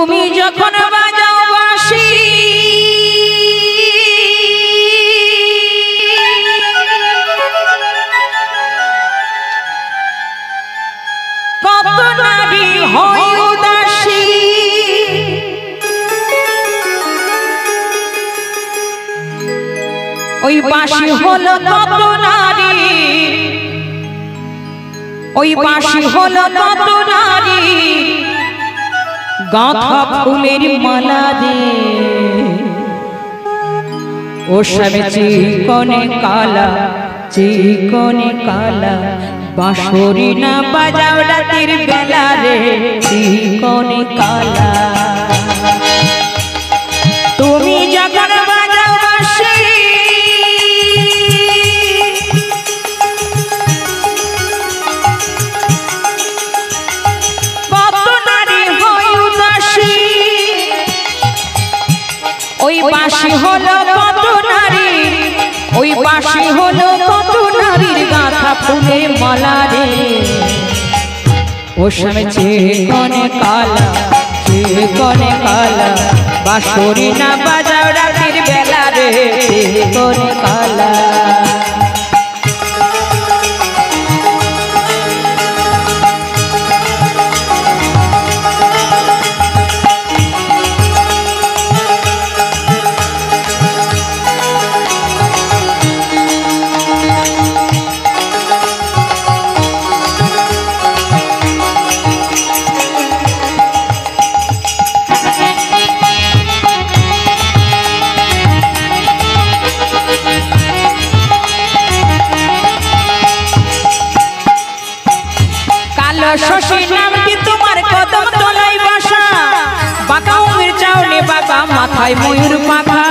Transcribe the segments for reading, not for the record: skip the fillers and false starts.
তুমি যখন বাজাও বাঁশি কত নারী হয় উদাসী ওই বাঁশি হলো কত নারী ওই বাঁশি হলো কত নারী গাঁথা ফুলের মালা দে ও স্বামী চিকনে কালা বাঁশরি না বাজাও রাতের বেলা রে চিকনে কালা তুমি যখন বাজাও বাঁশি ওই বাঁশি হলো কত নারী ওই বাঁশি হলো কত নারীর গাঁথা ফুলের মালা রে ও স্বামী চিকনে কালা বাঁশরি না বাজাও রাতের বেলা রে চিকনে কালা শশী নামটি তোমার কদম তলায় বসা বাঁকা উমের চাউলে বাঁকা মাথায় ময়ূর পাখা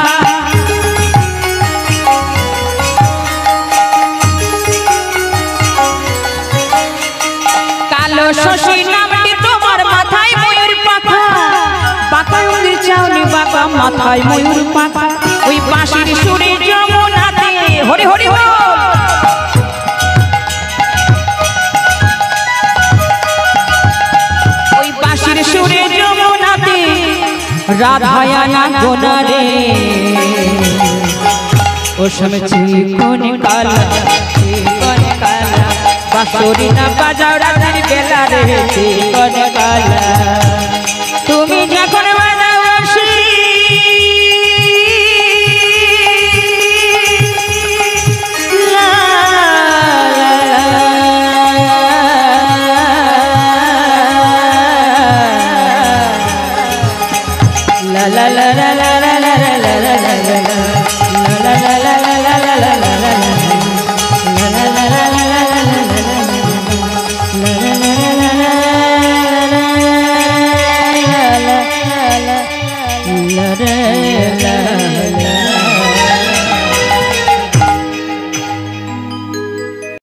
কালো শশী নামটি তোমার মাথায় ময়ূর পাখা বাঁকা উমের চাউলে বাঁকা মাথায় ময়ূর পাখা ওই বাঁশির সুরে যমুনাতে হরি হরি বল সুরে যমুনাতে রাধায়ানা গোনারে ও স্বামী চিকনে কালা বাঁশরি না বাজাও রাতের বেলা রে চিকনে কালা তুমি যখন বাজাও বাঁশি la la la la la la la la la la la la la